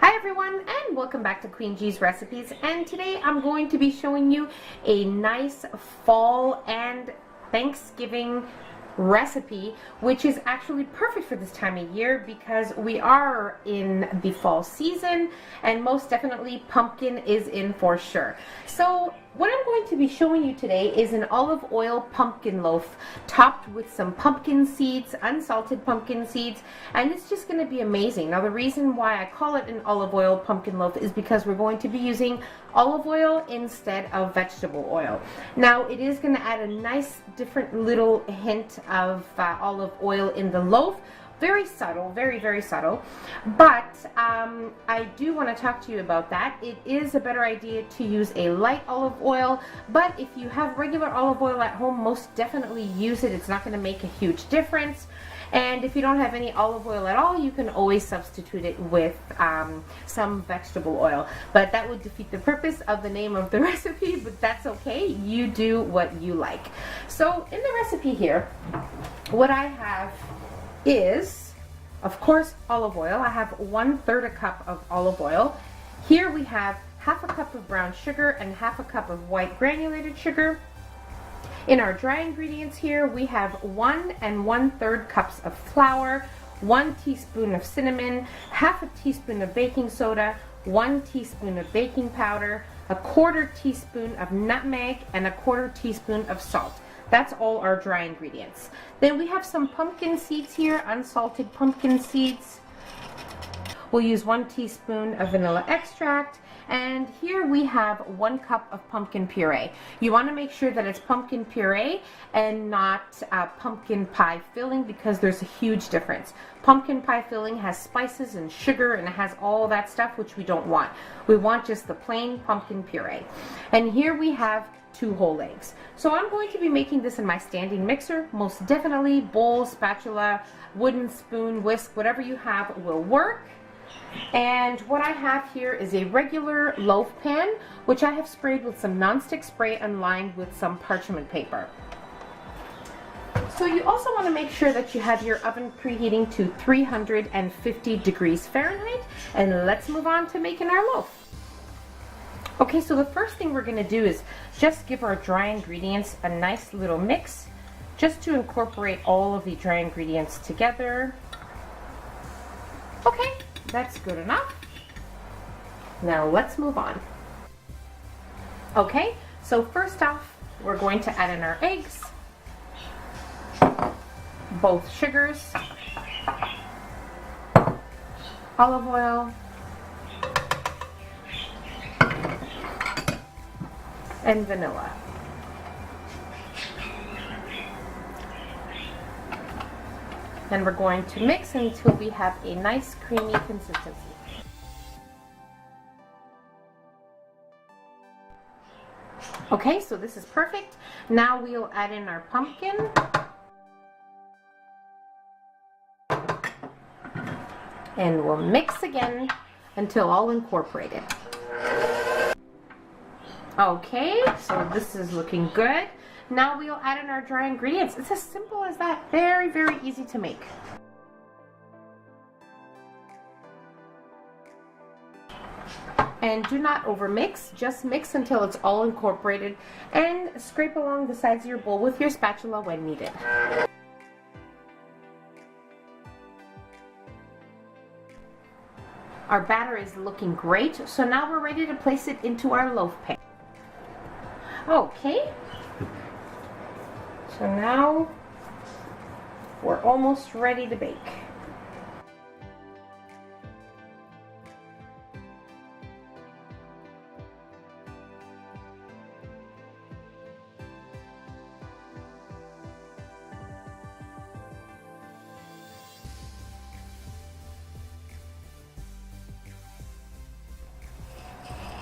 Hi everyone, and welcome back to Queen G's Recipes, and today I'm going to be showing you a nice fall and Thanksgiving recipe, which is actually perfect for this time of year because we are in the fall season and most definitely pumpkin is in for sure. So what I'm going to be showing you today is an olive oil pumpkin loaf topped with some pumpkin seeds, unsalted pumpkin seeds, and it's just going to be amazing. Now the reason why I call it an olive oil pumpkin loaf is because we're going to be using olive oil instead of vegetable oil. Now it is going to add a nice different little hint of olive oil in the loaf. Very subtle, very subtle, but I do want to talk to you about that. It is a better idea to use a light olive oil, but if you have regular olive oil at home, most definitely use it. It's not going to make a huge difference. And if you don't have any olive oil at all, you can always substitute it with some vegetable oil. But that would defeat the purpose of the name of the recipe, but that's okay. You do what you like. So in the recipe here, what I have is, of course, olive oil. I have 1/3 a cup of olive oil. Here we have half a cup of brown sugar and half a cup of white granulated sugar. In our dry ingredients here, we have 1 1/3 cups of flour, 1 teaspoon of cinnamon, half a teaspoon of baking soda, 1 teaspoon of baking powder, 1/4 teaspoon of nutmeg, and 1/4 teaspoon of salt. That's all our dry ingredients. Then we have some pumpkin seeds here, unsalted pumpkin seeds. We'll use 1 teaspoon of vanilla extract. And here we have 1 cup of pumpkin puree. You want to make sure that it's pumpkin puree and not pumpkin pie filling because there's a huge difference. Pumpkin pie filling has spices and sugar and it has all that stuff which we don't want. We want just the plain pumpkin puree. And here we have 2 whole eggs. So I'm going to be making this in my standing mixer. Most definitely bowl, spatula, wooden spoon, whisk, whatever you have will work. And what I have here is a regular loaf pan, which I have sprayed with some nonstick spray and lined with some parchment paper. So you also want to make sure that you have your oven preheating to 350 degrees Fahrenheit. And let's move on to making our loaf. Okay, so the first thing we're going to do is just give our dry ingredients a nice little mix, just to incorporate all of the dry ingredients together. Okay, that's good enough. Now let's move on. Okay, so first off, we're going to add in our eggs, both sugars, olive oil, and vanilla. And we're going to mix until we have a nice creamy consistency. Okay, so this is perfect. Now we'll add in our pumpkin. And we'll mix again until all incorporated. Okay, so this is looking good. Now we'll add in our dry ingredients. It's as simple as that. Very easy to make. And do not overmix. Just mix until it's all incorporated and scrape along the sides of your bowl with your spatula when needed. Our batter is looking great, so now we're ready to place it into our loaf pan. Okay, so now we're almost ready to bake.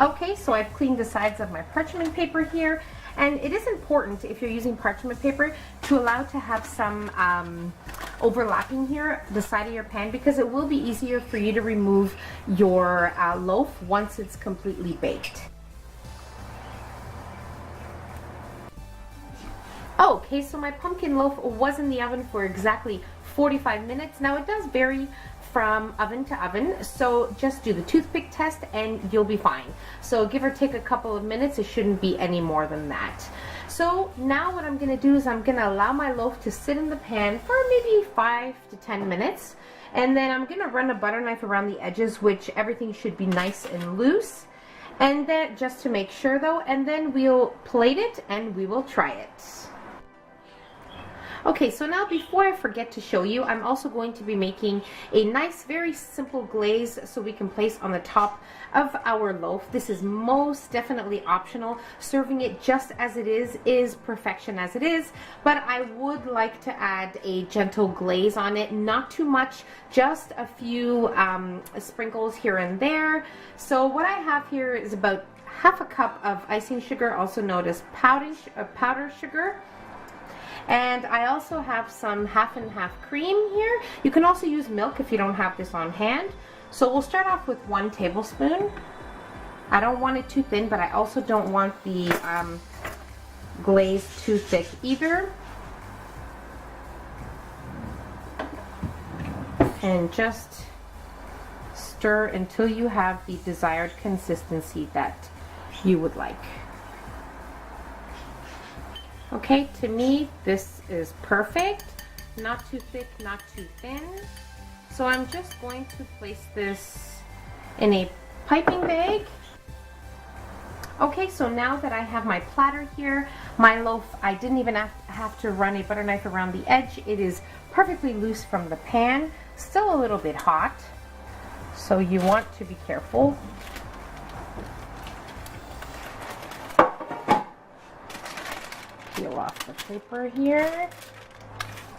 Okay, so I've cleaned the sides of my parchment paper here, and it is important if you're using parchment paper to allow to have some overlapping here, the side of your pan, because it will be easier for you to remove your loaf once it's completely baked. Okay, so my pumpkin loaf was in the oven for exactly 45 minutes. Now it does vary from oven to oven, so just do the toothpick test and you'll be fine. So give or take a couple of minutes, it shouldn't be any more than that. So now what I'm going to do is I'm going to allow my loaf to sit in the pan for maybe 5 to 10 minutes. And then I'm going to run a butter knife around the edges, which everything should be nice and loose. And then just to make sure though, and then we'll plate it and we will try it. Okay, so now before I forget to show you, I'm also going to be making a nice, very simple glaze so we can place on the top of our loaf. This is most definitely optional. Serving it just as it is perfection as it is, but I would like to add a gentle glaze on it. Not too much, just a few sprinkles here and there. So what I have here is about half a cup of icing sugar, also known as powder sugar. And I also have some half and half cream here. You can also use milk if you don't have this on hand. So we'll start off with 1 tablespoon. I don't want it too thin, but I also don't want the glaze too thick either. And just stir until you have the desired consistency that you would like. Okay, to me, this is perfect. Not too thick, not too thin. So I'm just going to place this in a piping bag. Okay, so now that I have my platter here, my loaf, I didn't even have to run a butter knife around the edge. It is perfectly loose from the pan, still a little bit hot, so you want to be careful. Peel off the paper here,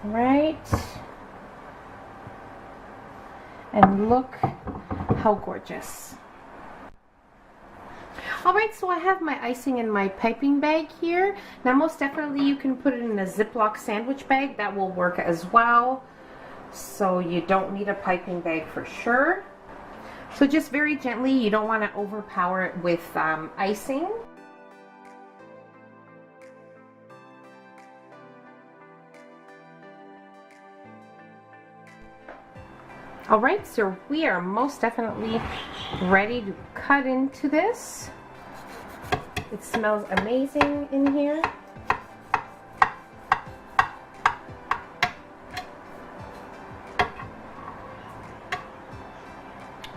right, and look how gorgeous. Alright, so I have my icing in my piping bag here. Now most definitely you can put it in a Ziploc sandwich bag, that will work as well, so you don't need a piping bag for sure. So just very gently, you don't want to overpower it with icing. Alright, so we are most definitely ready to cut into this. It smells amazing in here.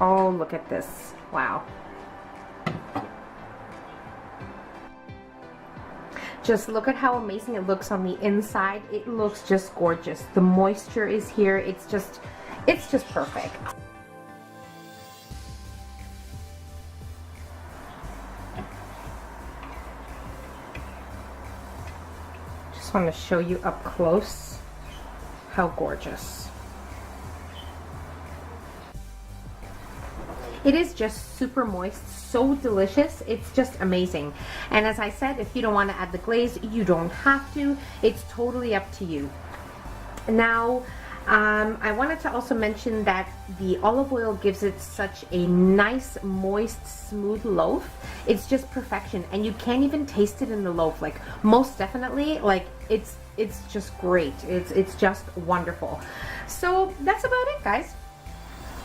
Oh, look at this. Wow. Just look at how amazing it looks on the inside. It looks just gorgeous. The moisture is here. It's just perfect. Just want to show you up close how gorgeous. It is just super moist, so delicious. It's just amazing. And as I said, if you don't want to add the glaze, you don't have to. It's totally up to you. Now, I wanted to also mention that the olive oil gives it such a nice, moist, smooth loaf. It's just perfection, and you can't even taste it in the loaf. Like, most definitely, like, it's just great. It's just wonderful. So that's about it, guys.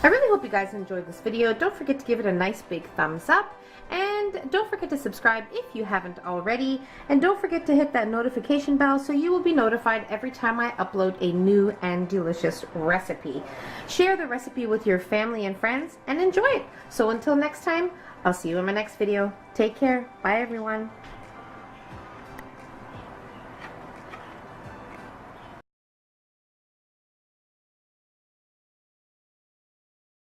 I really hope you guys enjoyed this video. Don't forget to give it a nice big thumbs up. And don't forget to subscribe if you haven't already. And don't forget to hit that notification bell so you will be notified every time I upload a new and delicious recipe. Share the recipe with your family and friends and enjoy it. So until next time, I'll see you in my next video. Take care. Bye, everyone.